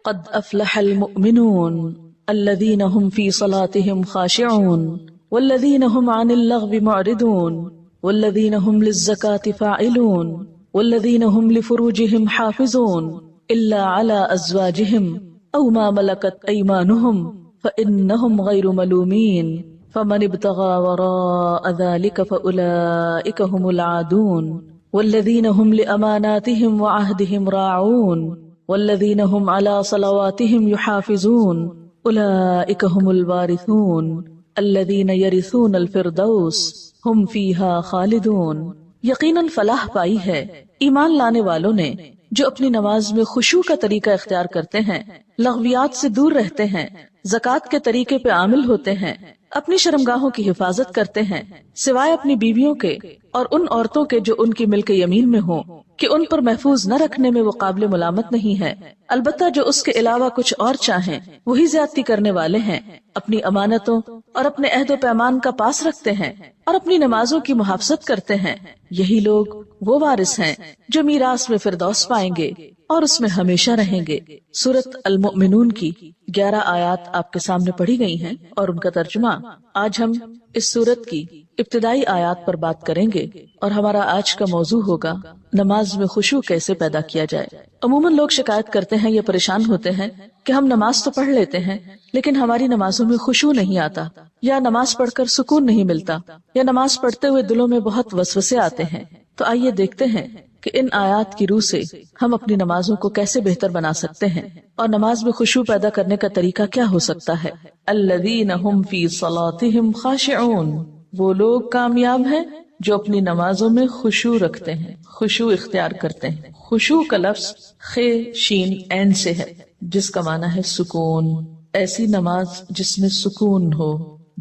قد افلح المؤمنون الذين هم في صلاتهم خاشعون والذين هم عن اللغو معرضون والذين هم للزكاة فاعلون والذين هم لفروجهم حافظون إلا على أزواجهم أو ما ملكت أيمانهم فإنهم غير ملومين فمن ابتغى وراء ذلك فأولئك هم العادون والذين هم لأماناتهم وعهدهم راعون والذين هم على صلواتهم يحافظون أولئك هم الوارثون الذين يرثون الفردوس هم فيها خالدون۔ یقیناً فلاح پائی ہے ایمان لانے والوں نے جو اپنی نماز میں خشوع کا طریقہ اختیار کرتے ہیں، لغویات سے دور رہتے ہیں، زکوٰۃ کے طریقے پہ عامل ہوتے ہیں، اپنی شرمگاہوں کی حفاظت کرتے ہیں سوائے اپنی بیویوں کے اور ان عورتوں کے جو ان کی ملک یمین میں ہوں کہ ان پر محفوظ نہ رکھنے میں وہ قابل ملامت نہیں ہے، البتہ جو اس کے علاوہ کچھ اور چاہیں وہی زیادتی کرنے والے ہیں، اپنی امانتوں اور اپنے عہد و پیمان کا پاس رکھتے ہیں اور اپنی نمازوں کی محافظت کرتے ہیں، یہی لوگ وہ وارث ہیں جو میراث میں فردوس پائیں گے اور اس میں ہمیشہ رہیں گے۔ سورۃ المؤمنون کی 11 آیات آپ کے سامنے پڑھی گئی ہیں اور ان کا ترجمہ آج ہم اس سورت کی ابتدائی آیات پر بات کریں گے، اور ہمارا آج کا موضوع ہوگا نماز میں خشوع کیسے پیدا کیا جائے۔ عموماً لوگ شکایت کرتے ہیں یا پریشان ہوتے ہیں کہ ہم نماز تو پڑھ لیتے ہیں لیکن ہماری نمازوں میں خشوع نہیں آتا، یا نماز پڑھ کر سکون نہیں ملتا، یا نماز پڑھتے ہوئے دلوں میں بہت وسوسے آتے ہیں۔ تو آئیے دیکھتے ہیں کہ ان آیات کی روح سے ہم اپنی نمازوں کو کیسے بہتر بنا سکتے ہیں اور نماز میں خشوع پیدا کرنے کا طریقہ کیا ہو سکتا ہے۔ الذین هم فی صلاتهم خاشعون، وہ لوگ کامیاب ہیں جو اپنی نمازوں میں خشوع رکھتے ہیں، خشوع اختیار کرتے ہیں۔ خشوع کا لفظ خ شین عین سے ہے جس کا معنی ہے سکون، ایسی نماز جس میں سکون ہو،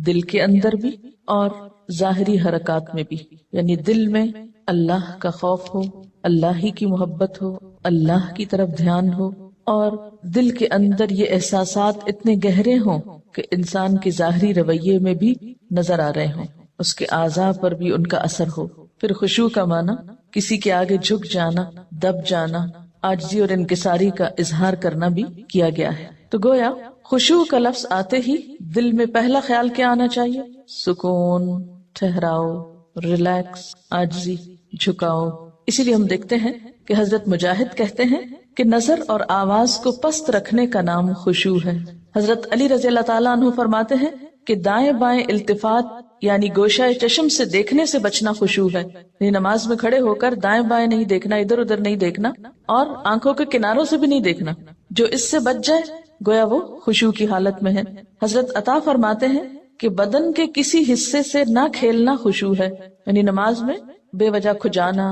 دل کے اندر بھی اور ظاہری حرکات میں بھی، یعنی دل میں اللہ کا خوف ہو، اللہ ہی کی محبت ہو، اللہ کی طرف دھیان ہو، اور دل کے اندر یہ احساسات اتنے گہرے ہوں کہ انسان کے ظاہری رویے میں بھی نظر آ رہے ہوں، اس کے اعضاء پر بھی ان کا اثر ہو۔ پھر خشوع کا معنی کسی کے آگے جھک جانا، دب جانا، عاجزی اور انکساری کا اظہار کرنا بھی کیا گیا ہے۔ تو گویا خشوع کا لفظ آتے ہی دل میں پہلا خیال کیا آنا چاہیے؟ سکون، ٹھہراؤ، ریلیکس، عاجزی، جھکاؤ۔ اسی لیے ہم دیکھتے ہیں کہ حضرت مجاہد کہتے ہیں کہ نظر اور آواز کو پست رکھنے کا نام خشوع ہے۔ حضرت علی رضی اللہ تعالیٰ عنہ فرماتے ہیں کہ دائیں بائیں التفات یعنی گوشہ چشم سے دیکھنے سے بچنا خشوع ہے، یعنی نماز میں کھڑے ہو کر دائیں بائیں نہیں دیکھنا، ادھر ادھر نہیں دیکھنا، اور آنکھوں کے کناروں سے بھی نہیں دیکھنا۔ جو اس سے بچ جائے گویا وہ خشوع کی حالت میں ہے۔ حضرت عطا فرماتے ہیں کہ بدن کے کسی حصے سے نہ کھیلنا خشوع ہے، یعنی نماز میں بے وجہ کھجانا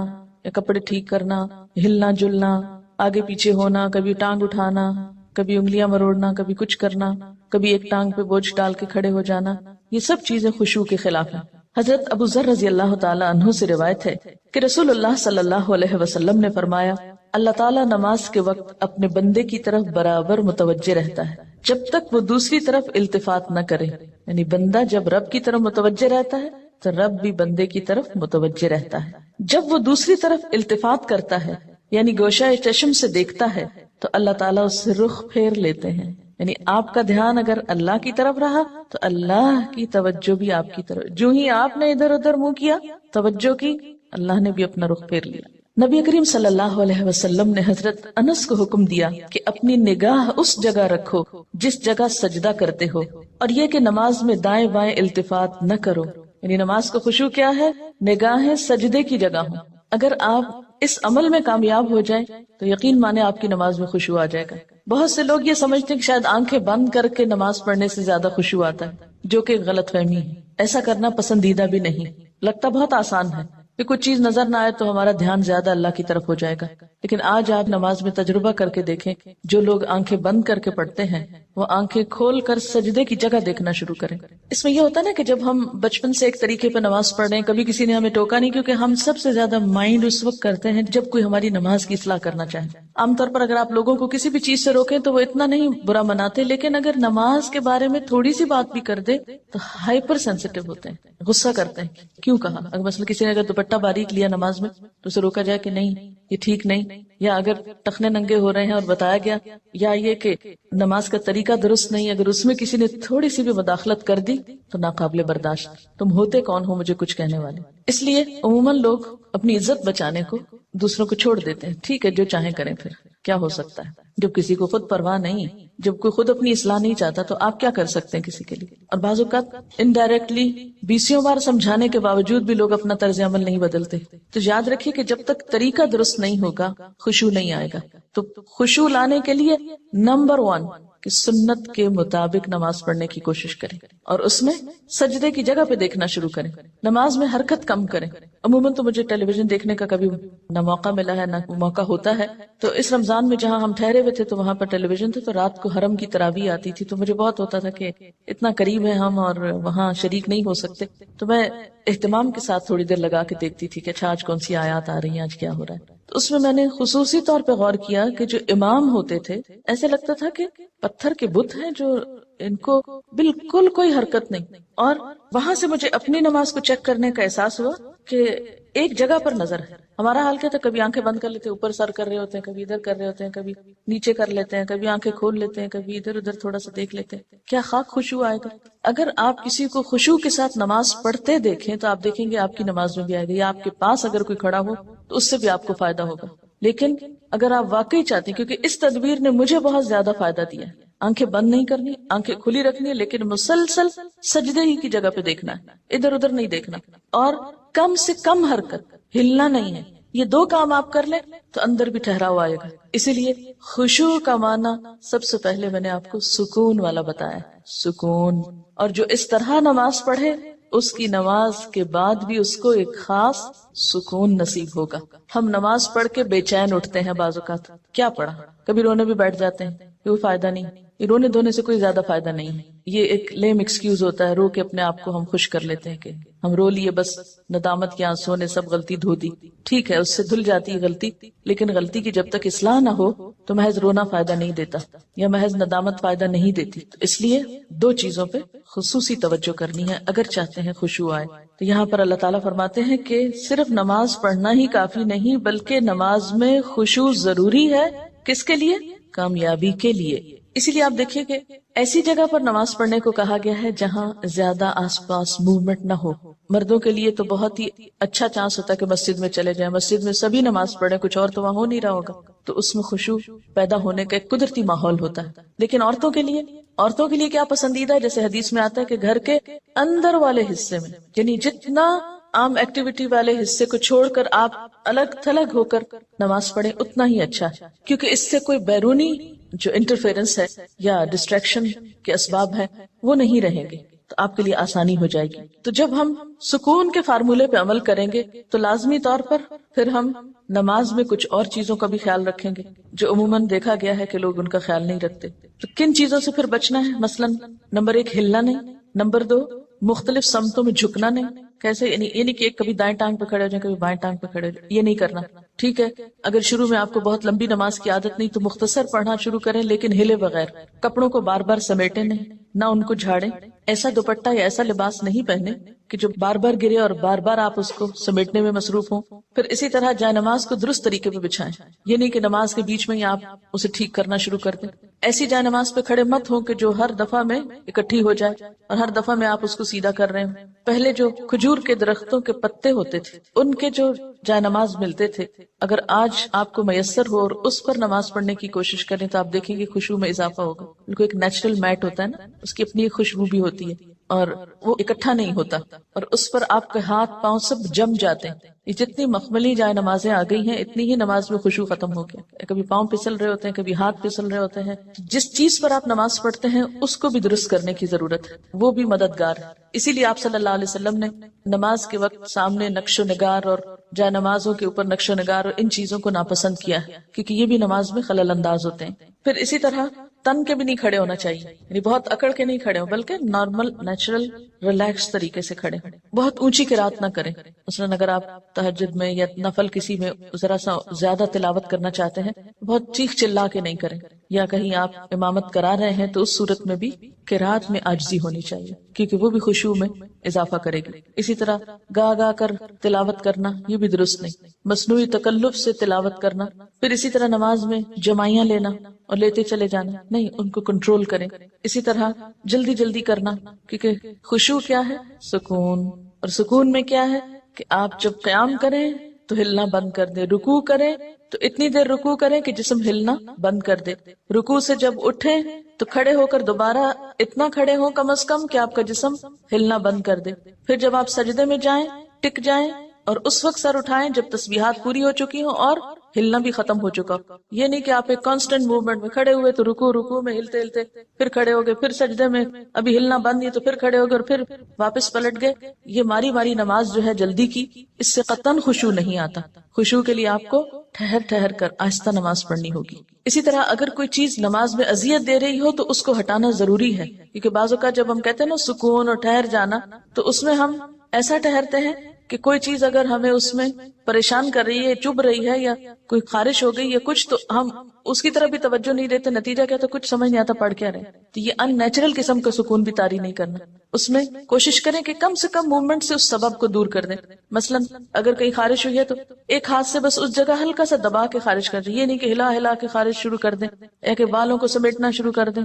یا کپڑے ٹھیک کرنا، ہلنا جلنا، آگے پیچھے ہونا، کبھی ٹانگ اٹھانا، کبھی انگلیاں مروڑنا، کبھی کچھ کرنا، کبھی ایک ٹانگ پہ بوجھ ڈال کے کھڑے ہو جانا، یہ سب چیزیں خشوع کے خلاف ہیں۔ حضرت ابو ذر رضی اللہ تعالیٰ عنہ سے روایت ہے کہ رسول اللہ صلی اللہ علیہ وسلم نے فرمایا، اللہ تعالیٰ نماز کے وقت اپنے بندے کی طرف برابر متوجہ رہتا ہے جب تک وہ دوسری طرف التفات نہ کرے، یعنی بندہ جب رب کی طرف متوجہ رہتا ہے تو رب بھی بندے کی طرف متوجہ رہتا ہے۔ جب وہ دوسری طرف التفات کرتا ہے یعنی گوشہ چشم سے دیکھتا ہے تو اللہ تعالیٰ اس سے رخ پھیر لیتے ہیں، یعنی آپ کا دھیان اگر اللہ کی طرف رہا تو اللہ کی توجہ بھی آپ کی طرف، جو ہی آپ نے ادھر ادھر منہ کیا، توجہ کی، اللہ نے بھی اپنا رخ پھیر لیا۔ نبی کریم صلی اللہ علیہ وسلم نے حضرت انس کو حکم دیا کہ اپنی نگاہ اس جگہ رکھو جس جگہ سجدہ کرتے ہو، اور یہ کہ نماز میں دائیں بائیں التفات نہ کرو، یعنی نماز کا خشوع کیا ہے؟ نگاہیں سجدے کی جگہ ہوں۔ اگر آپ اس عمل میں کامیاب ہو جائیں تو یقین مانے آپ کی نماز میں خشوع آ جائے گا۔ بہت سے لوگ یہ سمجھتے ہیں کہ شاید آنکھیں بند کر کے نماز پڑھنے سے زیادہ خشوع آتا ہے، جو کہ غلط فہمی ہے۔ ایسا کرنا پسندیدہ بھی نہیں، لگتا بہت آسان ہے کہ کچھ چیز نظر نہ آئے تو ہمارا دھیان زیادہ اللہ کی طرف ہو جائے گا، لیکن آج آپ نماز میں تجربہ کر کے دیکھیں، جو لوگ آنکھیں بند کر کے پڑھتے ہیں وہ آنکھیں کھول کر سجدے کی جگہ دیکھنا شروع کریں۔ اس میں یہ ہوتا ہے نا کہ جب ہم بچپن سے ایک طریقے پہ نماز پڑھ رہے ہیں، کبھی کسی نے ہمیں ٹوکا نہیں، کیونکہ ہم سب سے زیادہ مائنڈ اس وقت کرتے ہیں جب کوئی ہماری نماز کی اصلاح کرنا چاہے۔ عام طور پر اگر آپ لوگوں کو کسی بھی چیز سے روکیں تو وہ اتنا نہیں برا مناتے، لیکن اگر نماز کے بارے میں تھوڑی سی بات بھی کر دے تو ہائپر سینسیٹیو ہوتے ہیں، غصہ کرتے ہیں، کیوں کہا؟ اگر مثلا کسی نے اگر دوپٹہ باریک لیا نماز میں تو اسے روکا جائے کہ نہیں یہ ٹھیک نہیں، یا اگر ٹخنے ننگے ہو رہے ہیں اور بتایا گیا، یا یہ کہ نماز کا طریقہ درست نہیں، اگر اس میں کسی نے تھوڑی سی بھی مداخلت کر دی تو ناقابل برداشت، تم ہوتے کون ہو مجھے کچھ کہنے والے۔ اس لیے عموماً لوگ اپنی عزت بچانے کو دوسروں کو چھوڑ دیتے ہیں، ٹھیک ہے جو چاہیں کریں، پھر کیا ہو سکتا ہے جب کسی کو خود پرواہ نہیں، جب کوئی خود اپنی اصلاح نہیں چاہتا تو آپ کیا کر سکتے ہیں کسی کے لیے۔ اور بعض اوقات انڈائریکٹلی 20 بار سمجھانے کے باوجود بھی لوگ اپنا طرز عمل نہیں بدلتے۔ تو یاد رکھیے کہ جب تک طریقہ درست نہیں ہوگا خشوع نہیں آئے گا۔ تو خشوع لانے کے لیے نمبر 1 کہ سنت کے مطابق نماز پڑھنے کی کوشش کریں، اور اس میں سجدے کی جگہ پہ دیکھنا شروع کریں، نماز میں حرکت کم کریں۔ عموماً تو مجھے ٹیلی ویژن دیکھنے کا کبھی نہ موقع ملا ہے نہ موقع ہوتا ہے، تو اس رمضان میں جہاں ہم ٹھہرے ہوئے تھے تو وہاں پر ٹیلی ویژن تھے، تو رات کو حرم کی تراویح آتی تھی، تو مجھے بہت ہوتا تھا کہ اتنا قریب ہے ہم اور وہاں شریک نہیں ہو سکتے، تو میں اہتمام کے ساتھ تھوڑی دیر لگا کے دیکھتی تھی کہ اچھا آج کون سی آیات آ رہی ہیں، آج کیا ہو رہا ہے۔ تو اس میں نے خصوصی طور پہ غور کیا کہ جو امام ہوتے تھے ایسے لگتا تھا کہ پتھر کے بت ہیں جو ان کو بالکل کوئی حرکت نہیں، اور وہاں سے مجھے اپنی نماز کو چیک کرنے کا احساس ہوا کہ ایک جگہ پر نظر ہے۔ ہمارا حال کیا تھا، کبھی آنکھیں بند کر لیتے ہیں، اوپر سر کر رہے ہوتے ہیں، کبھی ادھر کر رہے ہوتے ہیں، کبھی نیچے کر لیتے ہیں، کبھی آنکھیں کھول لیتے ہیں، کبھی ادھر ادھر تھوڑا سا دیکھ لیتے ہیں۔ کیا خاک خشوع آئے گا؟ اگر آپ کسی کو خشوع کے ساتھ نماز پڑھتے دیکھیں تو آپ دیکھیں گے آپ کی نماز میں بھی آئے گا، یا آپ کے پاس اگر کوئی کھڑا ہو تو اس سے بھی آپ کو فائدہ ہوگا۔ لیکن اگر آپ واقعی چاہتے ہیں، کیونکہ اس تدبیر نے مجھے بہت زیادہ فائدہ دیا ہے، آنکھیں بند نہیں کرنی، آنکھیں کھلی رکھنی ہے، لیکن مسلسل سجدے ہی کی جگہ پہ دیکھنا ہے، ادھر ادھر نہیں دیکھنا، اور کم سے کم حرکت، ہلنا نہیں ہے۔ یہ 2 کام آپ کر لیں تو اندر بھی ٹھہراؤ آئے گا۔ اسی لیے خشوع کا معنی سب سے پہلے میں نے آپ کو سکون والا بتایا، سکون۔ اور جو اس طرح نماز پڑھے اس کی نماز کے بعد بھی اس کو ایک خاص سکون نصیب ہوگا۔ ہم نماز پڑھ کے بے چین اٹھتے ہیں بعض اوقات، کیا پڑھا، کبھی رونے بھی بیٹھ جاتے ہیں، کوئی فائدہ نہیں، یہ رونے دھونے سے کوئی زیادہ فائدہ نہیں ہے، یہ ایک لیم ایکسکیوز ہوتا ہے، رو کے اپنے آپ کو ہم خوش کر لیتے ہیں کہ ہم رو لیے، بس ندامت کے آنسوں نے سب غلطی دھو دی۔ ٹھیک ہے اس سے دھل جاتی ہے غلطی، لیکن غلطی کی جب تک اصلاح نہ ہو تو محض رونا فائدہ نہیں دیتا، یا محض ندامت فائدہ نہیں دیتی۔ تو اس لیے 2 چیزوں پہ خصوصی توجہ کرنی ہے اگر چاہتے ہیں خشوع آئے۔ تو یہاں پر اللہ تعالیٰ فرماتے ہیں کہ صرف نماز پڑھنا ہی کافی نہیں، بلکہ نماز میں خشوع ضروری ہے۔ کس کے لیے؟ کامیابی کے لیے۔ اسی لیے آپ دیکھیے کہ ایسی جگہ پر نماز پڑھنے کو کہا گیا ہے جہاں زیادہ آس پاس موومنٹ نہ ہو۔ مردوں کے لیے تو بہت ہی اچھا چانس ہوتا ہے کہ مسجد میں چلے جائیں، مسجد میں سبھی نماز پڑھیں، کچھ اور تو وہاں ہو نہیں رہا ہوگا، تو اس میں خشوع پیدا ہونے کا ایک قدرتی ماحول ہوتا ہے۔ لیکن عورتوں کے لیے کیا پسندیدہ ہے؟ جیسے حدیث میں آتا ہے کہ گھر کے اندر والے حصے میں، یعنی جتنا عام ایکٹیویٹی والے حصے کو چھوڑ کر آپ الگ تھلگ ہو کر نماز پڑھیں اتنا ہی اچھا ہے، کیونکہ اس سے کوئی بیرونی جو انٹرفیرنس ہے یا ڈسٹریکشن کے اسباب ہیں وہ نہیں رہیں گے، تو آپ کے لیے آسانی ہو جائے گی۔ تو جب ہم سکون کے فارمولے پہ عمل کریں گے تو لازمی طور پر پھر ہم نماز میں کچھ اور چیزوں کا بھی خیال رکھیں گے جو عموماً دیکھا گیا ہے کہ لوگ ان کا خیال نہیں رکھتے۔ تو کن چیزوں سے پھر بچنا ہے؟ مثلاً نمبر 1 ہلنا نہیں، نمبر 2 مختلف سمتوں میں جھکنا نہیں۔ کیسے؟ یعنی کہ کبھی دائیں ٹانگ پہ کھڑے ہو جائیں، کبھی بائیں ٹانگ پہ کھڑے ہو جائیں، یہ نہیں کرنا، ٹھیک ہے۔ اگر شروع میں آپ کو بہت لمبی نماز کی عادت نہیں تو مختصر پڑھنا شروع کریں، لیکن ہلے بغیر۔ کپڑوں کو بار بار سمیٹیں نہیں، نہ ان کو جھاڑیں، ایسا دوپٹہ یا ایسا لباس نہیں پہنے کہ جو بار بار گرے اور بار بار آپ اس کو سمیٹنے میں مصروف ہوں۔ پھر اسی طرح جائے نماز کو درست طریقے پہ بچھائیں، یہ نہیں کہ نماز کے بیچ میں ہی آپ اسے ٹھیک کرنا شروع کر دیں۔ ایسی جائے نماز پہ کھڑے مت ہوں کہ جو ہر دفعہ میں اکٹھی ہو جائے اور ہر دفعہ میں آپ اس کو سیدھا کر رہے ہیں۔ پہلے جو کھجور کے درختوں کے پتے ہوتے تھے ان کے جو جائے نماز ملتے تھے، اگر آج آپ کو میسر ہو اور اس پر نماز پڑھنے کی کوشش کریں تو آپ دیکھیں گے خشوع میں اضافہ ہوگا۔ بالکل ایک نیچرل میٹ ہوتا ہے نا، اس کی اپنی ایک خوشبو بھی ہوتی ہے اور وہ اکٹھا نہیں ہوتا، اور اس پر آپ کے ہاتھ پاؤں سب جم جاتے ہیں۔ یہ جتنی مخملی جائے نمازیں آ گئی ہیں اتنی ہی نماز میں خشوع ختم ہو گیا۔ کبھی پاؤں پھسل رہے ہوتے ہیں، کبھی ہاتھ پھسل رہے ہوتے ہیں۔ جس چیز پر آپ نماز پڑھتے ہیں اس کو بھی درست کرنے کی ضرورت ہے، وہ بھی مددگار ہے۔ اسی لیے آپ صلی اللہ علیہ وسلم نے نماز کے وقت سامنے نقش و نگار اور جائے نمازوں کے اوپر نقش و نگار اور ان چیزوں کو ناپسند کیا ہے، کیونکہ یہ بھی نماز میں خلل انداز ہوتے ہیں۔ پھر اسی طرح تن کے بھی نہیں کھڑے ہونا چاہیے، یعنی بہت اکڑ کے نہیں کھڑے ہو، بلکہ نارمل نیچرل ریلیکس طریقے سے کھڑے، بہت اونچی قرات نہ کریں. مثلاً اگر آپ تہجد میں یا نفل کسی میں ذرا سا زیادہ تلاوت کرنا چاہتے ہیں، بہت چیخ چلا کے نہیں کریں. یا کہیں آپ امامت کرا رہے ہیں تو اس صورت میں بھی قرات میں عاجزی ہونی چاہیے، کیونکہ وہ بھی خشوع میں اضافہ کرے گی. اسی طرح گا گا کر تلاوت کرنا یہ بھی درست نہیں. مصنوعی تکلف سے تلاوت کرنا، پھر اسی طرح نماز میں جمائیاں لینا اور لیتے چلے جانا، نہیں، ان کو کنٹرول کریں. اسی طرح جلدی جلدی کرنا، کیونکہ خشوع کیا ہے؟ سکون. اور سکون میں کیا ہے کہ آپ جب قیام کریں تو ہلنا بند کر دیں، رکوع کریں تو اتنی دیر رکوع کریں کہ جسم ہلنا بند کر دے، رکوع سے جب اٹھیں تو کھڑے ہو کر دوبارہ اتنا کھڑے ہوں کم از کم کہ آپ کا جسم ہلنا بند کر دے. پھر جب آپ سجدے میں جائیں ٹک جائیں اور اس وقت سر اٹھائیں جب تسبیحات پوری ہو چکی ہوں اور ہلنا بھی ختم ہو چکا. یہ نہیں کہ آپ ایک کانسٹنٹ موومنٹ میں کھڑے ہوئے تو رکوع میں ہلتے ہلتے پھر کھڑے ہو گئے، پھر سجدے میں ابھی ہلنا بند نہیں تو پھر کھڑے ہو گئے اور پھر واپس پلٹ گئے. یہ ماری ماری نماز جو ہے جلدی کی، اس سے قطعاً خشوع نہیں آتا. خشوع کے لیے آپ کو ٹھہر ٹھہر کر آہستہ نماز پڑھنی ہوگی. اسی طرح اگر کوئی چیز نماز میں اذیت دے رہی ہو تو اس کو ہٹانا ضروری ہے، کیونکہ بعض اوقات جب ہم کہتے ہیں نا سکون اور ٹھہر جانا، تو اس میں ہم ایسا ٹھہرتے ہیں کہ کوئی چیز اگر ہمیں اس میں پریشان کر رہی ہے، چبھ رہی ہے، یا کوئی خارش ہو گئی یا کچھ، تو ہم اس کی طرف بھی توجہ نہیں دیتے. نتیجہ کیا؟ تو کچھ سمجھ نہیں آتا پڑھ کیا رہے. تو یہ ان نیچرل قسم کا سکون بھی طاری نہیں کرنا. اس میں کوشش کریں کہ کم سے کم موومنٹ سے اس سبب کو دور کر دیں. مثلا اگر کہیں خارش ہوئی ہے تو ایک ہاتھ سے بس اس جگہ ہلکا سا دبا کے خارش کر دیں، یہ نہیں کہ ہلا ہلا کے خارش شروع کر دیں، یا کہ بالوں کو سمیٹنا شروع کر دیں،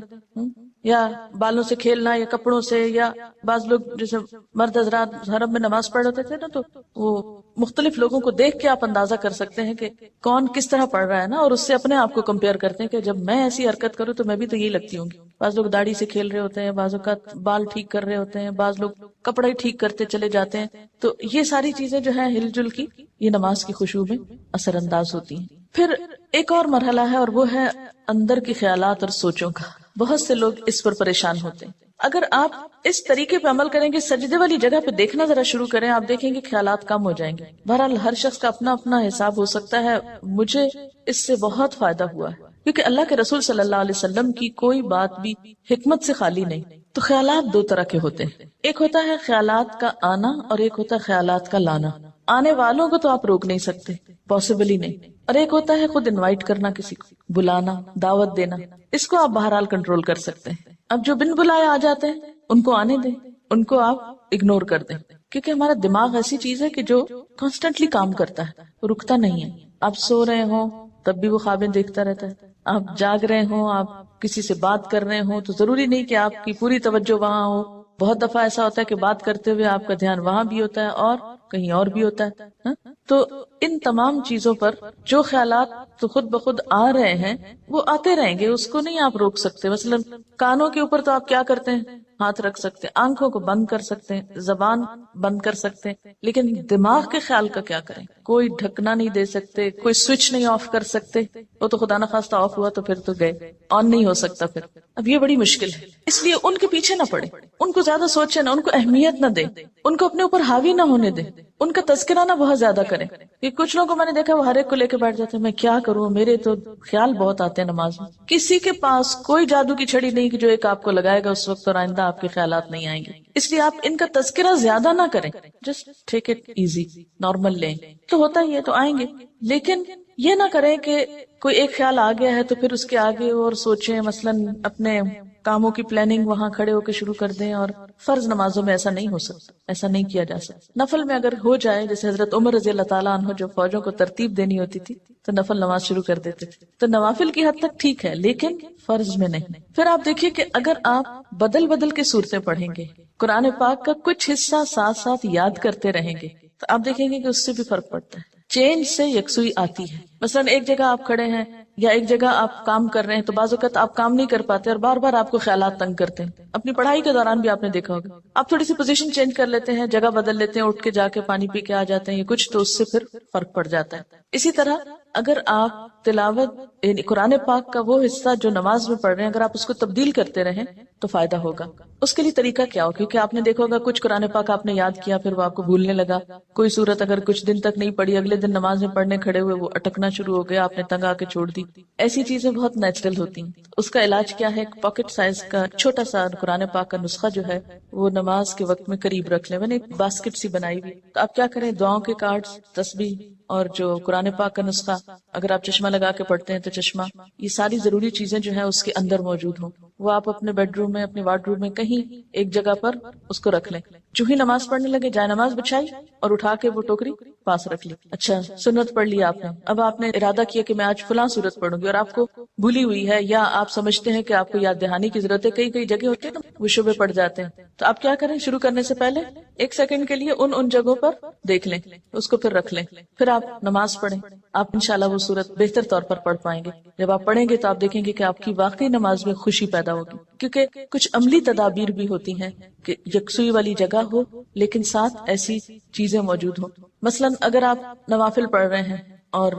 یا بالوں سے کھیلنا، یا کپڑوں سے. یا بعض لوگ جیسے مرد حضرات حرم میں نماز پڑھ رہے تھے نا، تو وہ مختلف لوگوں کو دیکھ کے آپ اندازہ کر سکتے ہیں کہ کون کس طرح پڑھ رہا ہے نا، اور اس سے اپنے آپ کو کمپیئر کرتے ہیں کہ جب میں ایسی حرکت کروں تو میں بھی تو یہی لگتی ہوں گی. بعض لوگ داڑھی سے کھیل رہے ہوتے ہیں، بعض اوقات بال ٹھیک کر رہے ہوتے ہیں، بعض لوگ کپڑے ٹھیک کرتے چلے جاتے ہیں. تو یہ ساری چیزیں جو ہیں ہل جل کی، یہ نماز کی خشوع میں اثر انداز ہوتی ہیں. پھر ایک اور مرحلہ ہے اور وہ ہے اندر کے خیالات اور سوچوں کا. بہت سے لوگ اس پر پریشان ہوتے ہیں. اگر آپ اس طریقے پہ عمل کریں گے، سجدے والی جگہ پہ دیکھنا ذرا شروع کریں، آپ دیکھیں گے خیالات کم ہو جائیں گے. بہرحال ہر شخص کا اپنا اپنا حساب ہو سکتا ہے. مجھے اس سے بہت فائدہ ہوا ہے، کیونکہ اللہ کے رسول صلی اللہ علیہ وسلم کی کوئی بات بھی حکمت سے خالی نہیں. تو خیالات دو طرح کے ہوتے ہیں، ایک ہوتا ہے خیالات کا آنا اور ایک ہوتا ہے خیالات کا لانا. آنے والوں کو تو آپ روک نہیں سکتے، پاسبل ہی نہیں. اور ایک ہوتا ہے خود انوائٹ کرنا، کسی کو بلانا، دعوت دینا، اس کو آپ بہرحال کنٹرول کر سکتے ہیں. اب جو بن بلائے آ جاتے ہیں ان کو آنے دیں، ان کو آپ اگنور کر دیں، کیونکہ ہمارا دماغ ایسی چیز ہے کہ جو کانسٹنٹلی کام کرتا ہے، رکتا نہیں ہے. آپ سو رہے ہوں تب بھی وہ خوابیں دیکھتا رہتا ہے، آپ جاگ رہے ہوں، آپ کسی سے بات کر رہے ہوں تو ضروری نہیں کہ آپ کی پوری توجہ وہاں ہو. بہت دفعہ ایسا ہوتا ہے کہ بات کرتے ہوئے آپ کا دھیان وہاں بھی ہوتا ہے اور کہیں اور بھی ہوتا ہے. تو ان تمام چیزوں پر جو خیالات تو خود بخود آ رہے ہیں وہ آتے رہیں گے، اس کو نہیں آپ روک سکتے. مثلا کانوں کے اوپر تو آپ کیا کرتے ہیں؟ ہاتھ رکھ سکتے ہیں، آنکھوں کو بند کر سکتے ہیں، زبان بند کر سکتے ہیں، لیکن دماغ کے خیال کا کیا کریں؟ کوئی ڈھکنا نہیں دے سکتے، کوئی سوئچ نہیں آف کر سکتے. وہ تو خدا نہ خواستہ آف ہوا تو پھر تو گئے، آن نہیں ہو سکتا. پھر اب یہ بڑی مشکل ہے. اس لیے ان کے پیچھے نہ پڑے، ان کو زیادہ سوچے نہ، ان کو اہمیت نہ دے، ان کو اپنے اوپر حاوی نہ ہونے دے، ان کا تذکرہ نہ بہت زیادہ کریں. کہ کچھ لوگوں کو میں نے دیکھا وہ ہر ایک کو لے کے بیٹھ جاتے ہیں، میں کیا کروں، میرے تو خیال بہت آتے ہیں نماز میں. کسی کے پاس کوئی جادو کی چھڑی نہیں کہ جو ایک آپ کو لگائے گا اس وقت اور آئندہ آپ کے خیالات نہیں آئیں گے. اس لیے آپ ان کا تذکرہ زیادہ نہ کریں، just take it easy, normal لیں. تو ہوتا ہی ہے تو آئیں گے، لیکن یہ نہ کریں کہ کوئی ایک خیال آ گیا ہے تو پھر اس کے آگے اور سوچیں. مثلاً اپنے کاموں کی پلاننگ وہاں کھڑے ہو کے شروع کر دیں. اور فرض نمازوں میں ایسا نہیں ہو سکتا، ایسا نہیں کیا جا سکتا. نفل میں اگر ہو جائے، جیسے حضرت عمر رضی اللہ تعالیٰ عنہ جو فوجوں کو ترتیب دینی ہوتی تھی تو نفل نماز شروع کر دیتے تھے. تو نوافل کی حد تک ٹھیک ہے لیکن فرض میں نہیں. پھر آپ دیکھیے کہ اگر آپ بدل بدل کے صورتیں پڑھیں گے، قرآن پاک کا کچھ حصہ ساتھ ساتھ یاد کرتے رہیں گے، تو آپ دیکھیں گے کہ اس سے بھی فرق پڑتا ہے. چینج سے یکسوئی آتی ہے. مثلاً ایک جگہ آپ کھڑے ہیں یا ایک جگہ آپ کام کر رہے ہیں تو بعض اوقات آپ کام نہیں کر پاتے اور بار بار آپ کو خیالات تنگ کرتے ہیں. اپنی پڑھائی کے دوران بھی آپ نے دیکھا ہوگا، آپ تھوڑی سی پوزیشن چینج کر لیتے ہیں، جگہ بدل لیتے ہیں، اٹھ کے جا کے پانی پی کے آ جاتے ہیں یا کچھ، تو اس سے پھر فرق پڑ جاتا ہے. اسی طرح اگر آپ تلاوت یعنی قرآن پاک کا وہ حصہ جو نماز میں پڑھ رہے ہیں اگر آپ اس کو تبدیل کرتے رہیں تو فائدہ ہوگا. اس کے لیے طریقہ کیا ہو؟ کیونکہ آپ نے دیکھا ہوگا کچھ قرآن پاک آپ نے یاد کیا پھر وہ آپ کو بھولنے لگا، کوئی صورت اگر کچھ دن تک نہیں پڑھی، اگلے دن نماز میں پڑھنے کھڑے ہوئے وہ اٹکنا شروع ہو گیا، آپ نے تنگ آ کے چھوڑ دی. ایسی چیزیں بہت نیچرل ہوتی ہیں. اس کا علاج کیا ہے؟ ایک پاکٹ سائز کا چھوٹا سا قرآن پاک کا نسخہ جو ہے وہ نماز کے وقت میں قریب رکھ لیں. میں نے ایک باسکٹ سی بنائی ہوئی، تو آپ کیا کریں، دعاؤں کے کارڈز، تسبیح اور جو قرآن پاک کا نسخہ، اگر آپ چشمہ لگا کے پڑھتے ہیں تو چشمہ، یہ ساری ضروری چیزیں جو ہیں اس کے اندر موجود ہوں. وہ آپ اپنے بیڈ روم میں، اپنے وارڈ روم میں کہیں ایک جگہ پر اس کو رکھ لیں. جو ہی نماز پڑھنے لگے جائے نماز بچھائی اور اٹھا کے وہ ٹوکری پاس رکھ لی. اچھا سنت پڑھ لی آپ نے، اب آپ نے ارادہ کیا کہ میں آج فلاں سورت پڑھوں گی اور آپ کو بھولی ہوئی ہے یا آپ سمجھتے ہیں کہ آپ کو یاد دہانی کی ضرورت ہے. کئی کئی جگہ ہوتی ہے نا وہ شبے پڑ جاتے ہیں، تو آپ کیا کریں، شروع کرنے سے پہلے 1 سیکنڈ کے لیے ان جگہوں پر دیکھ لیں، اس کو پھر رکھ لیں، پھر آپ نماز پڑھیں. آپ انشاءاللہ وہ سورت بہتر طور پر پڑھ پائیں گے. جب آپ پڑھیں گے تو آپ دیکھیں گے کہ آپ کی واقعی نماز میں خوشی پیدا ہوگی. کیونکہ کچھ عملی تدابیر بھی ہوتی ہیں کہ یکسوئی والی جگہ ہو لیکن ساتھ ایسی چیزیں موجود ہوں. مثلا اگر آپ نوافل پڑھ رہے ہیں اور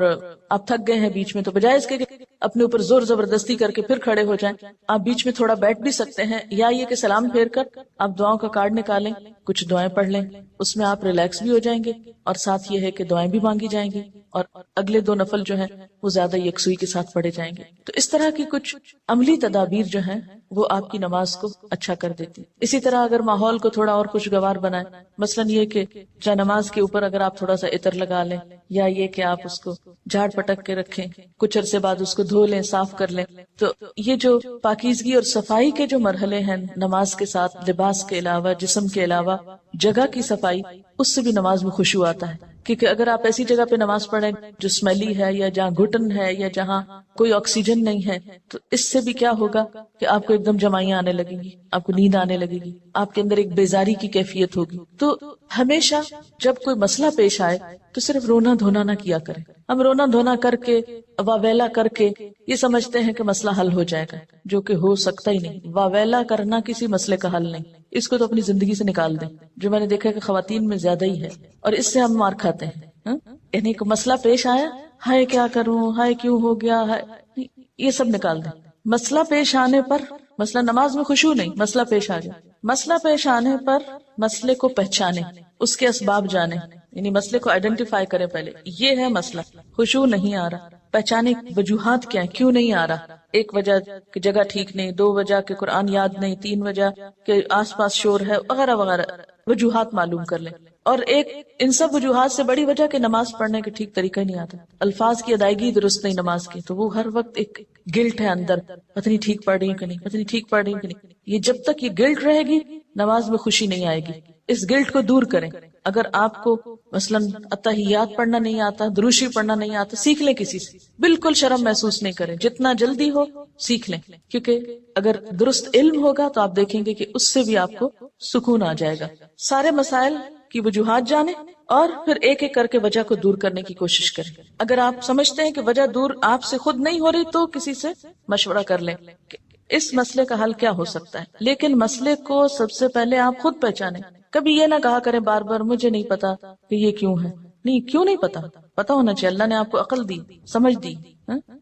آپ تھک گئے ہیں بیچ میں، تو بجائے اس کے کہ اپنے اوپر زور زبردستی کر کے پھر کھڑے ہو جائیں، آپ بیچ میں تھوڑا بیٹھ بھی سکتے ہیں، یا یہ کہ سلام پھیر کر آپ دعاؤں کا کارڈ نکالیں، کچھ دعائیں پڑھ لیں، اس میں آپ ریلیکس بھی ہو جائیں گے اور ساتھ یہ ہے کہ دعائیں بھی مانگی جائیں گی اور اگلے 2 نفل جو ہیں وہ زیادہ یکسوئی کے ساتھ پڑھے جائیں گے. تو اس طرح کی کچھ عملی تدابیر جو ہیں وہ آپ کی نماز کو اچھا کر دیتی. اسی طرح اگر ماحول کو تھوڑا اور خوشگوار بنائیں، مثلا یہ کہ جا نماز کے اوپر اگر آپ تھوڑا سا عطر لگا لیں، یا یہ کہ آپ اس کو جھاڑ پٹک کے رکھیں، کچھ عرصے بعد اس کو دھو لیں، صاف کر لیں. تو یہ جو پاکیزگی اور صفائی کے جو مرحلے ہیں نماز کے ساتھ، لباس کے علاوہ، جسم کے علاوہ جگہ کی صفائی، اس سے بھی نماز میں خشوع آتا ہے. کیونکہ اگر آپ ایسی جگہ پہ نماز پڑھیں جو اسمیلی ہے یا جہاں گھٹن ہے یا جہاں کوئی آکسیجن نہیں ہے، تو اس سے بھی کیا ہوگا کہ آپ کو ایک دم جمائیاں آنے لگیں گی، آپ کو نیند آنے لگے گی، آپ کے اندر ایک بیزاری کی کیفیت ہوگی. تو ہمیشہ جب کوئی مسئلہ پیش آئے تو صرف رونا دھونا نہ کیا کریں. ہم رونا دھونا کر کے، واویلا کر کے یہ سمجھتے ہیں کہ مسئلہ حل ہو جائے گا، جو کہ ہو سکتا ہی نہیں. واویلا کرنا کسی مسئلے کا حل نہیں، اس کو تو اپنی زندگی سے نکال دیں، جو میں نے دیکھا کہ خواتین میں زیادہ ہی ہے، اور اس سے ہم مار کھاتے ہیں. یعنی کہ مسئلہ پیش آیا، ہائے کیا کروں، ہائے کیوں ہو گیا، ہائے، یہ سب نکال دیں. مسئلہ پیش آنے پر، مسئلہ نماز میں خشوع نہیں، مسئلہ پیش آ جائے، مسئلہ پیش آنے پر مسئلے کو پہچانے، اس کے اسباب جانے، یعنی مسئلے کو آئیڈینٹیفائی کریں. پہلے یہ ہے مسئلہ، خشوع نہیں آ رہا، پہچانے وجوہات کیا ہیں، کیوں نہیں آ رہا. 1 وجہ کہ جگہ ٹھیک نہیں، 2 وجہ کہ قرآن یاد نہیں، 3 وجہ کہ آس پاس شور ہے، وغیرہ وغیرہ وجوہات معلوم کر لیں. اور ایک ان سب وجوہات سے بڑی وجہ کہ نماز پڑھنے کے ٹھیک طریقہ ہی نہیں آتا، الفاظ کی ادائیگی درست نہیں نماز کی، تو وہ ہر وقت ایک گلٹ ہے اندر، پتہ نہیں ٹھیک پڑھ رہی ہوں کہ نہیں، پتہ نہیں ٹھیک پڑھ رہی ہوں کہ نہیں. یہ جب تک یہ گلٹ رہے گی نماز میں خوشی نہیں آئے گی. اس گلٹ کو دور کریں. اگر آپ کو مثلا اتحیات پڑھنا نہیں آتا، دروشی پڑھنا نہیں آتا، سیکھ لیں کسی سے، بالکل شرم محسوس نہیں کریں، جتنا جلدی ہو سیکھ لیں. کیونکہ اگر درست علم ہوگا تو آپ دیکھیں گے کہ اس سے بھی آپ کو سکون آ جائے گا. سارے مسائل کی وجوہات جانیں اور پھر ایک ایک کر کے وجہ کو دور کرنے کی کوشش کریں. اگر آپ سمجھتے ہیں کہ وجہ دور آپ سے خود نہیں ہو رہی تو کسی سے مشورہ کر لیں کہ اس مسئلے کا حل کیا ہو سکتا ہے. لیکن مسئلے کو سب سے پہلے آپ خود پہچانیں. کبھی یہ نہ کہا کریں بار بار مجھے نہیں پتا کہ یہ کیوں ہے. نہیں، کیوں نہیں پتا، پتا ہونا چاہیے. اللہ نے آپ کو عقل دی، سمجھ دی،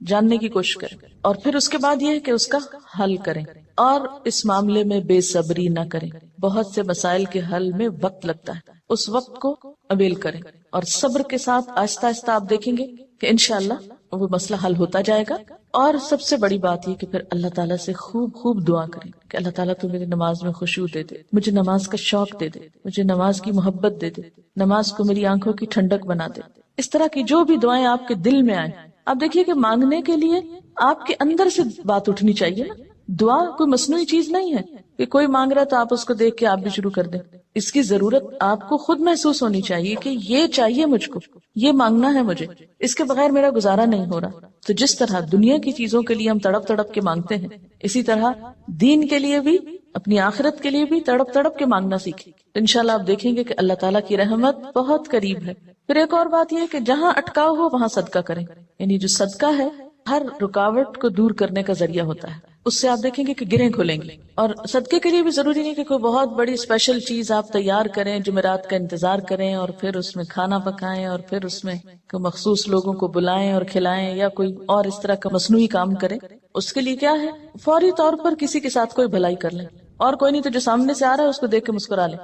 جاننے کی کوشش کریں. اور پھر اس کے بعد یہ ہے کہ اس کا حل کریں، اور اس معاملے میں بے صبری نہ کریں. بہت سے مسائل کے حل میں وقت لگتا ہے، اس وقت کو اویل کریں اور صبر کے ساتھ آہستہ آہستہ آپ دیکھیں گے کہ انشاءاللہ وہ مسئلہ حل ہوتا جائے گا. اور سب سے بڑی بات یہ کہ پھر اللہ تعالیٰ سے خوب خوب دعا کریں کہ اللہ تعالیٰ تو میری نماز میں خشوع دے دے، مجھے نماز کا شوق دے دے، مجھے نماز کی محبت دے دے، نماز کو میری آنکھوں کی ٹھنڈک بنا دے. اس طرح کی جو بھی دعائیں آپ کے دل میں آئیں، آپ دیکھیے کہ مانگنے کے لیے آپ کے اندر سے بات اٹھنی چاہیے نا. دعا کوئی مصنوعی چیز نہیں ہے کہ کوئی مانگ رہا تو آپ اس کو دیکھ کے آپ بھی شروع کر دیں. اس کی ضرورت آپ کو خود محسوس ہونی چاہیے کہ یہ چاہیے مجھ کو، یہ مانگنا ہے مجھے، اس کے بغیر میرا گزارا نہیں ہو رہا. تو جس طرح دنیا کی چیزوں کے لیے ہم تڑپ تڑپ کے مانگتے ہیں، اسی طرح دین کے لیے بھی، اپنی آخرت کے لیے بھی تڑپ تڑپ کے مانگنا سیکھیں. انشاءاللہ آپ دیکھیں گے کہ اللہ تعالیٰ کی رحمت بہت قریب ہے. پھر ایک اور بات یہ ہے کہ جہاں اٹکاؤ ہو وہاں صدقہ کریں. یعنی جو صدقہ ہے ہر رکاوٹ کو دور کرنے کا ذریعہ ہوتا ہے، اس سے آپ دیکھیں گے کہ گرہیں کھلیں گی. اور صدقے کے لیے بھی ضروری نہیں کہ کوئی بہت بڑی اسپیشل چیز آپ تیار کریں، جمعرات کا انتظار کریں اور پھر اس میں کھانا پکائیں اور پھر اس میں کوئی مخصوص لوگوں کو بلائیں اور کھلائیں، یا کوئی اور اس طرح کا مصنوعی کام کریں. اس کے لیے کیا ہے، فوری طور پر کسی کے ساتھ کوئی بھلائی کر لیں اور کوئی نہیں تو جو سامنے سے آ رہا ہے اس کو دیکھ کے مسکرا لے،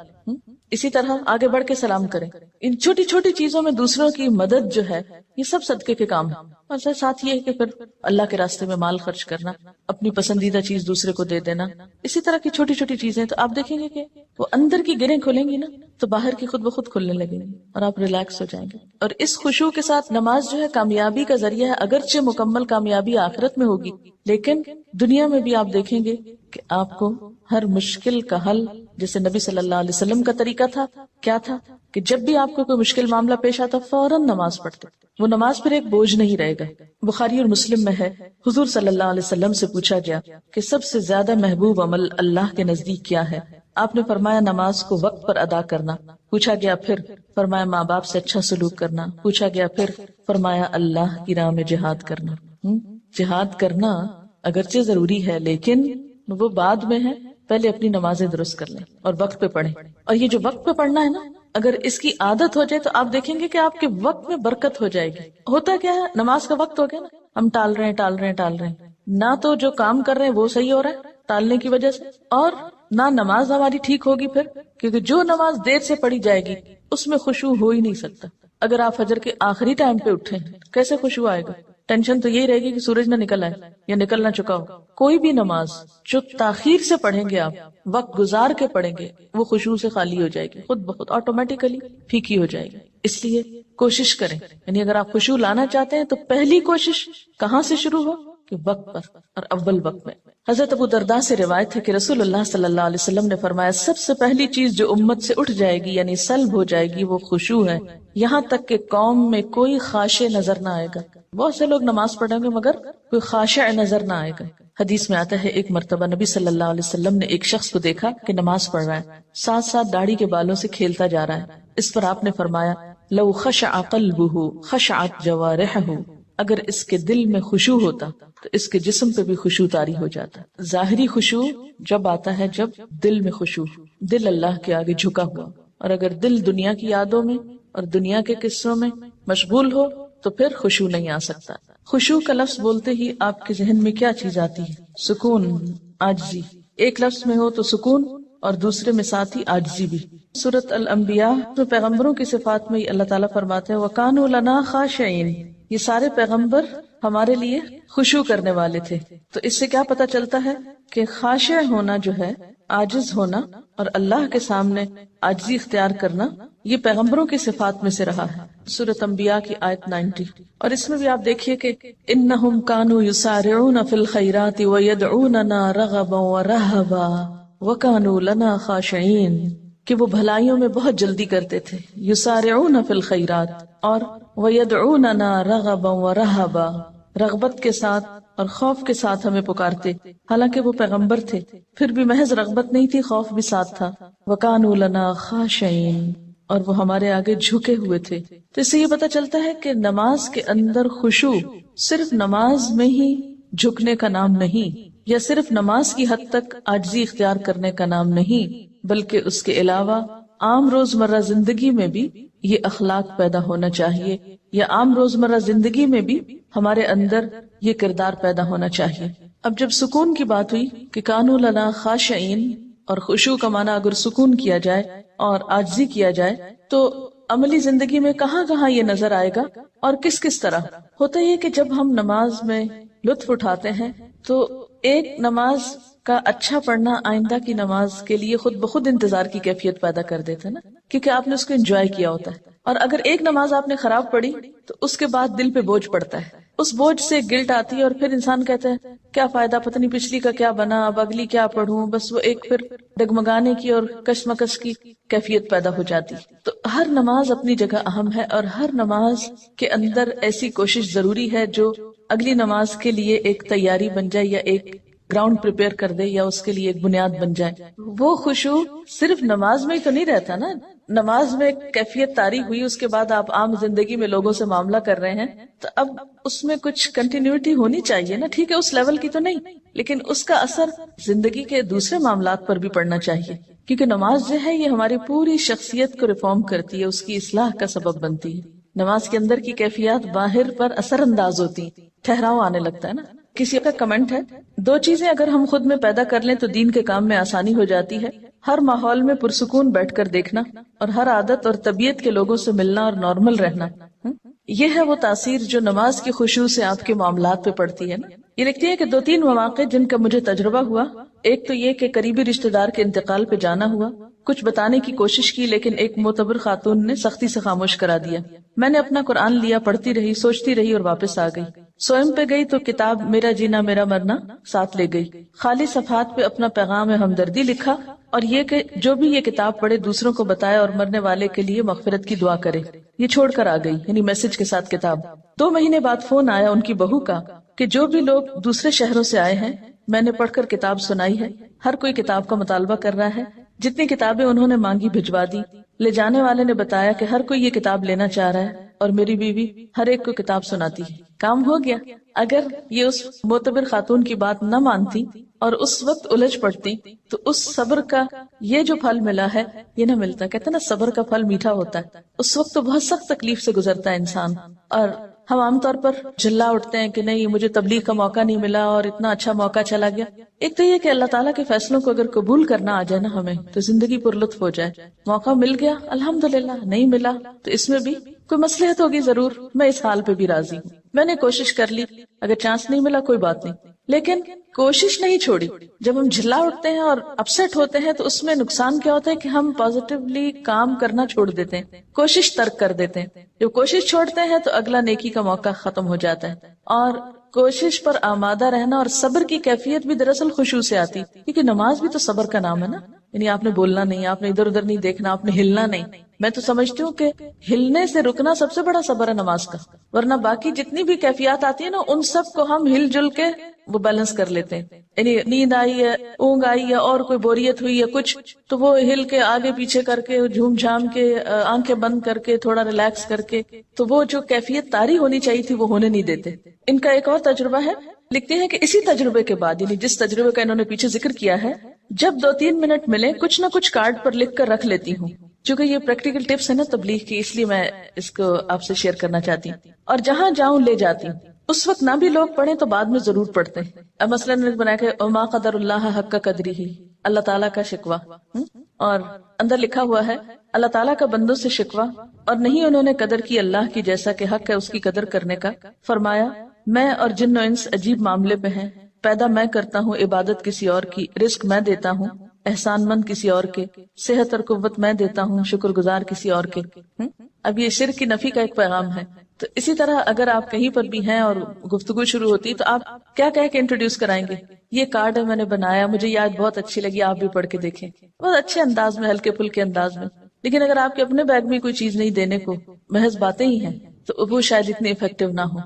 اسی طرح آگے بڑھ کے سلام کریں. ان چھوٹی چھوٹی چیزوں میں دوسروں کی مدد جو ہے یہ سب صدقے کے کام ہے. اور ساتھ یہ ہے کہ پھر اللہ کے راستے میں مال خرچ کرنا، اپنی پسندیدہ چیز دوسرے کو دے دینا، اسی طرح کی چھوٹی چھوٹی چیزیں. تو آپ دیکھیں گے کہ وہ اندر کی گرہیں کھلیں گی نا تو باہر کی خود بخود کھلنے لگیں گی اور آپ ریلیکس ہو جائیں گے. اور اس خشوع کے ساتھ نماز جو ہے کامیابی کا ذریعہ ہے. اگرچہ مکمل کامیابی آخرت میں ہوگی، لیکن دنیا میں بھی آپ دیکھیں گے کہ آپ کو ہر مشکل کا حل، جیسے نبی صلی اللہ علیہ وسلم کا طریقہ تھا، کیا تھا کہ جب بھی آپ کو کوئی مشکل معاملہ پیش آتا فوراً نماز پڑھتے. وہ نماز پھر ایک بوجھ نہیں رہے گا. بخاری اور مسلم میں ہے، حضور صلی اللہ علیہ وسلم سے پوچھا گیا کہ سب سے زیادہ محبوب عمل اللہ کے نزدیک کیا ہے؟ آپ نے فرمایا نماز کو وقت پر ادا کرنا. پوچھا گیا پھر؟ فرمایا ماں باپ سے اچھا سلوک کرنا. پوچھا گیا پھر؟ فرمایا اللہ کی راہ میں جہاد کرنا. جہاد کرنا اگرچہ ضروری ہے لیکن وہ بعد میں ہے، پہلے اپنی نمازیں درست کر لیں اور وقت پہ پڑھیں. اور یہ جو وقت پہ پڑھنا ہے نا، اگر اس کی عادت ہو جائے تو آپ دیکھیں گے کہ آپ کے وقت میں برکت ہو جائے گی. ہوتا کیا ہے، نماز کا وقت ہو گیا نا، ہم ٹال رہے ہیں نہ تو جو کام کر رہے ہیں وہ صحیح ہو رہا ہے ٹالنے کی وجہ سے، اور نہ نماز ہماری ٹھیک ہوگی پھر، کیونکہ جو نماز دیر سے پڑھی جائے گی اس میں خشوع ہو ہی نہیں سکتا. اگر آپ فجر کے آخری ٹائم پہ اٹھیں کیسے خشوع آئے گا؟ ٹینشن تو یہی رہے گی کہ سورج نہ نکل آئے یا نکل نہ چکا ہو. کوئی بھی نماز جو تاخیر سے پڑھیں گے، آپ وقت گزار کے پڑھیں گے، وہ خشوع سے خالی ہو جائے گی، خود بخود آٹومیٹیکلی پھیکی ہو جائے گی. اس لیے کوشش کریں، یعنی اگر آپ خشوع لانا چاہتے ہیں تو پہلی کوشش کہاں سے شروع ہو کہ وقت پر اور اول وقت میں. حضرت ابو درداء سے روایت ہے کہ رسول اللہ صلی اللہ علیہ وسلم نے فرمایا سب سے پہلی چیز جو امت سے اٹھ جائے گی یعنی سلب ہو جائے گی وہ خشوع ہے، یہاں تک کہ قوم میں کوئی خاشع نظر نہ آئے گا. بہت سے لوگ نماز پڑھیں گے مگر کوئی خاشع نظر نہ آئے گا. حدیث میں آتا ہے ایک مرتبہ نبی صلی اللہ علیہ وسلم نے ایک شخص کو دیکھا کہ نماز پڑھ رہا ہے، ساتھ ساتھ داڑھی کے بالوں سے کھیلتا جا رہا ہے. اس پر آپ نے فرمایا لو خشع قلبہ خشعت جوارحہ، اگر اس کے دل میں خشوع ہوتا تو اس کے جسم پہ بھی خشوع طاری ہو جاتا. ظاہری خشوع جب آتا ہے جب دل میں خشوع، دل اللہ کے آگے جھکا ہوا. اور اگر دل دنیا کی یادوں میں اور دنیا کے قصوں میں مشغول ہو تو پھر خشوع نہیں آ سکتا. خشوع کا لفظ بولتے ہی آپ کے ذہن میں کیا چیز آتی ہے؟ سکون، عاجزی. ایک لفظ میں ہو تو سکون اور دوسرے میں ساتھ ہی عاجزی بھی. سورۃ الانبیاء میں پیغمبروں کی صفات میں اللہ تعالیٰ فرماتے ہیں وَكَانُوا لَنَا خَاشِعِينَ، یہ سارے پیغمبر ہمارے لیے خشوع کرنے والے تھے. تو اس سے کیا پتہ چلتا ہے کہ خاشع ہونا جو ہے، عاجز ہونا اور اللہ کے سامنے عاجزی اختیار کرنا، یہ پیغمبروں کی صفات میں سے رہا ہے. سورۃ انبیاء کی آیت 90. اور اس میں بھی آپ دیکھیے کہ انہم کانوا یسارعون فی الخیرات ویدعوننا رغبا ورہبا وکانوا لنا خاشعین، کہ وہ بھلائیوں میں بہت جلدی کرتے تھے، یسارعون فی الخیرات، اور ویدعوننا رغبا ورہبا، رغبت کے ساتھ اور خوف کے ساتھ ہمیں پکارتے. حالانکہ وہ پیغمبر تھے پھر بھی محض رغبت نہیں تھی، خوف بھی ساتھ تھا. وَكَانُوا لَنَا خَاشِعِينَ، اور وہ ہمارے آگے جھکے ہوئے تھے. تو اس سے یہ پتہ چلتا ہے کہ نماز کے اندر خشوع صرف نماز میں ہی جھکنے کا نام نہیں، یا صرف نماز کی حد تک عاجزی اختیار کرنے کا نام نہیں، بلکہ اس کے علاوہ عام روزمرہ زندگی میں بھی یہ اخلاق پیدا ہونا چاہیے، یا عام روزمرہ زندگی میں بھی ہمارے اندر یہ کردار پیدا ہونا چاہیے. اب جب سکون کی بات ہوئی کہ کانوا لنا خاشعین، اور خشوع کا معنی اگر سکون کیا جائے اور عاجزی کیا جائے تو عملی زندگی میں کہاں کہاں یہ نظر آئے گا اور کس کس طرح ہوتا ہے کہ جب ہم نماز میں لطف اٹھاتے ہیں تو ایک نماز کا اچھا پڑھنا آئندہ کی نماز کے لیے خود بخود انتظار کی کیفیت پیدا کر دیتا ہے نا، کیونکہ آپ نے اس کو انجوائے کیا ہوتا ہے. اور اگر ایک نماز آپ نے خراب پڑھی تو اس کے بعد دل پہ بوجھ پڑتا ہے، اس بوجھ سے گلٹ آتی ہے اور پھر انسان کہتا ہے کیا فائدہ، پتہ نہیں پچھلی کا کیا بنا، اب اگلی کیا پڑھوں. بس وہ ایک پھر ڈگمگانے کی اور کشمکش کی کیفیت پیدا ہو جاتی. تو ہر نماز اپنی جگہ اہم ہے اور ہر نماز کے اندر ایسی کوشش ضروری ہے جو اگلی نماز کے لیے ایک تیاری بن جائے، یا ایک گراؤنڈ پریپیئر کر دے، یا اس کے لیے ایک بنیاد بن جائے. وہ خشوع صرف نماز میں ہی تو نہیں رہتا نا. نماز میں کیفیت طاری ہوئی، اس کے بعد آپ عام زندگی میں لوگوں سے معاملہ کر رہے ہیں تو اب اس میں کچھ کنٹینیوٹی ہونی چاہیے نا. ٹھیک ہے اس لیول کی تو نہیں، لیکن اس کا اثر زندگی کے دوسرے معاملات پر بھی پڑنا چاہیے، کیونکہ نماز جو ہے یہ ہماری پوری شخصیت کو ریفارم کرتی ہے، اس کی اصلاح کا سبب بنتی ہے. نماز کے اندر کی کیفیات باہر پر اثر انداز ہوتی، ٹھہراؤ آنے لگتا ہے نا. کسی کا کمنٹ ہے، 2 چیزیں اگر ہم خود میں پیدا کر لیں تو دین کے کام میں آسانی ہو جاتی ہے، ہر ماحول میں پرسکون بیٹھ کر دیکھنا، اور ہر عادت اور طبیعت کے لوگوں سے ملنا اور نارمل رہنا۔ یہ ہے وہ تاثیر جو نماز کی خشوع سے آپ کے معاملات پہ پڑتی ہے نا۔ یہ لکھتی ہے کہ 2-3 مواقع جن کا مجھے تجربہ ہوا، ایک تو یہ کہ قریبی رشتہ دار کے انتقال پہ جانا ہوا، کچھ بتانے کی کوشش کی لیکن ایک معتبر خاتون نے سختی سے خاموش کرا دیا۔ میں نے اپنا قرآن لیا، پڑھتی رہی، سوچتی رہی اور واپس آ گئی۔ سوئم پہ گئی تو کتاب میرا جینا میرا مرنا ساتھ لے گئی، خالی صفحات پہ اپنا پیغام ہمدردی لکھا اور یہ کہ جو بھی یہ کتاب پڑھے دوسروں کو بتائے اور مرنے والے کے لیے مغفرت کی دعا کرے۔ یہ چھوڑ کر آ گئی، یعنی میسج کے ساتھ کتاب۔ 2 مہینے بعد فون آیا ان کی بہو کا کہ جو بھی لوگ دوسرے شہروں سے آئے ہیں میں نے پڑھ کر کتاب سنائی ہے، ہر کوئی کتاب کا مطالبہ کر رہا ہے، جتنی کتابیں انہوں نے مانگی بھجوا دی۔ لے جانے والے نے بتایا کہ ہر کوئی یہ کتاب لینا چاہ رہا ہے اور میری بیوی ہر ایک کو کتاب سناتی ہے۔ کام ہو گیا۔ اگر یہ اس معتبر خاتون کی بات نہ مانتی اور اس وقت الجھ پڑتی تو اس صبر کا یہ جو پھل ملا ہے یہ نہ ملتا۔ کہتے ہیں نا صبر کا پھل میٹھا ہوتا ہے۔ اس وقت تو بہت سخت تکلیف سے گزرتا ہے انسان، اور ہم عام طور پر جھلا اٹھتے ہیں کہ نہیں مجھے تبلیغ کا موقع نہیں ملا اور اتنا اچھا موقع چلا گیا۔ ایک تو یہ کہ اللہ تعالیٰ کے فیصلوں کو اگر قبول کرنا آ جائے نا ہمیں تو زندگی پر لطف ہو جائے۔ موقع مل گیا الحمدللہ، نہیں ملا تو اس میں بھی کوئی مصلحت ہوگی ضرور، میں اس حال پہ بھی راضی ہوں۔ میں نے کوشش کر لی، اگر چانس نہیں ملا کوئی بات نہیں، لیکن کوشش نہیں چھوڑی۔ جب ہم جھلا اٹھتے ہیں اور اپسیٹ ہوتے ہیں تو اس میں نقصان کیا ہوتا ہے کہ ہم پازیٹیولی کام کرنا چھوڑ دیتے ہیں، کوشش ترک کر دیتے ہیں۔ جب کوشش چھوڑتے ہیں تو اگلا نیکی کا موقع ختم ہو جاتا ہے، اور کوشش پر آمادہ رہنا اور صبر کی کیفیت بھی دراصل خشوع سے آتی، کیونکہ نماز بھی تو صبر کا نام ہے نا۔ یعنی آپ نے بولنا نہیں، آپ نے ادھر ادھر نہیں دیکھنا، آپ نے ہلنا نہیں۔ میں تو سمجھتی ہوں کہ ہلنے سے رکنا سب سے بڑا صبر ہے نماز کا، ورنہ باقی جتنی بھی کیفیات آتی ہیں نا ان سب کو ہم ہل جل کے وہ بیلنس کر لیتے ہیں۔ یعنی نیند آئی ہے، اونگ آئی ہے، اور کوئی بوریت ہوئی ہے کچھ، تو وہ ہل کے آگے پیچھے کر کے جھوم جھام کے آنکھیں بند کر کے تھوڑا ریلیکس کر کے تو وہ جو کیفیت طاری ہونی چاہیے تھی وہ ہونے نہیں دیتے۔ ان کا ایک اور تجربہ ہے، لکھتے ہیں کہ اسی تجربے کے بعد، یعنی جس تجربے کا انہوں نے پیچھے ذکر کیا ہے، جب 2-3 منٹ ملے کچھ نہ کچھ کارڈ پر لکھ کر رکھ لیتی ہوں۔ چونکہ یہ پریکٹیکل ٹپس ہے نا تبلیغ کی، اس لیے میں اس کو آپ سے شیئر کرنا چاہتی ہوں، اور جہاں جاؤں لے جاتی ہوں۔ اس وقت نہ بھی لوگ پڑھیں تو بعد میں ضرور پڑھتے ہیں۔ اب مثلا نے بنایا کہ وما قدر اللہ حق قدری ہی، اللہ تعالیٰ کا شکوہ، اور اندر لکھا ہوا ہے اللہ تعالیٰ کا بندوں سے شکوہ، اور نہیں انہوں نے قدر کی اللہ کی جیسا کہ حق ہے اس کی قدر کرنے کا۔ فرمایا میں اور جن و انس عجیب معاملے پہ ہیں، پیدا میں کرتا ہوں عبادت کسی اور کی، رزق میں دیتا ہوں احسان مند کسی اور کے، صحت اور قوت میں دیتا ہوں شکر گزار کسی اور کے۔ اب یہ شرک کی نفی کا ایک پیغام ہے۔ تو اسی طرح اگر آپ کہیں پر بھی ہیں اور گفتگو شروع ہوتی تو آپ کیا کہہ کے انٹروڈیوس کرائیں گے؟ یہ کارڈ ہے میں نے بنایا، مجھے یہ آج بہت اچھی لگی، آپ بھی پڑھ کے دیکھیں، بہت اچھے انداز میں، ہلکے پھلکے انداز میں۔ لیکن اگر آپ کے اپنے بیگ میں کوئی چیز نہیں دینے کو، محض باتیں ہی ہیں، تو وہ شاید اتنی افیکٹو نہ ہو۔